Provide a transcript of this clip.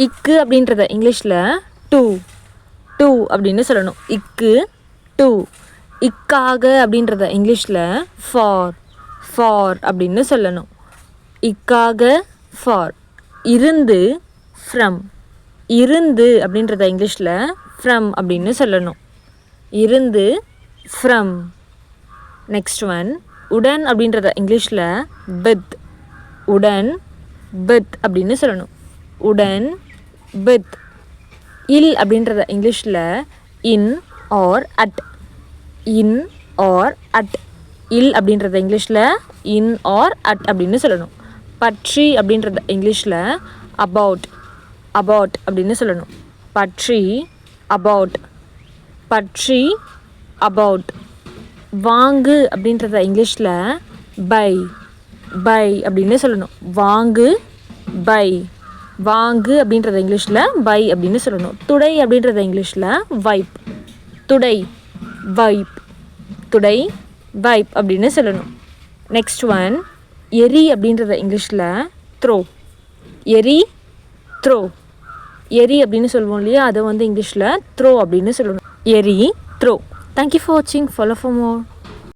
இக்கு அப்படின்றத இங்கிலீஷில் டூ டூ அப்படின்னு சொல்லணும். இக்கு டூ. இக்காக அப்படின்றத இங்கிலீஷில் ஃபார் ஃபார் அப்படின்னு சொல்லணும். இக்காக ஃபார். இருந்து ஃப்ரம் இருந்து அப்படின்றத இங்கிலீஷில் ஃப்ரம் அப்படின்னு சொல்லணும். இருந்து ஃப்ரம். நெக்ஸ்ட் ஒன், உடன் அப்படின்றத இங்கிலீஷில் வித் உடன் வித் அப்படின்னு சொல்லணும். உடன் வித். இல் அப்படின்றத இங்கிலீஷில் in or at in or at. இல் அப்படின்றத இங்கிலீஷில் இன் ஆர் அட் அப்படின்னு சொல்லணும். பற்றி அப்படின்றத இங்கிலீஷில் அபவுட் அபவுட் அப்படின்னு சொல்லணும். பற்றி அபவுட் பற்றி அபவுட். வாங்கு அப்படின்றத இங்கிலீஷில் பை பை அப்படின்னு சொல்லணும். வாங்கு பை. வாங்கு அப்படின்றத இங்கிலீஷில் பை அப்படின்னு சொல்லணும். துடை அப்படின்றத இங்கிலீஷில் வைப் துடை வைப் துடை வைப் அப்படின்னு சொல்லணும். நெக்ஸ்ட் ஒன், எரி அப்படின்றத இங்கிலீஷில் த்ரோ எரி த்ரோ. எரி அப்படின்னு சொல்லுவோம் இல்லையா, அதை இங்கிலீஷில் த்ரோ அப்படின்னு சொல்லணும். எரி த்ரோ. தேங்க்யூ ஃபார் வாட்சிங். Follow for more.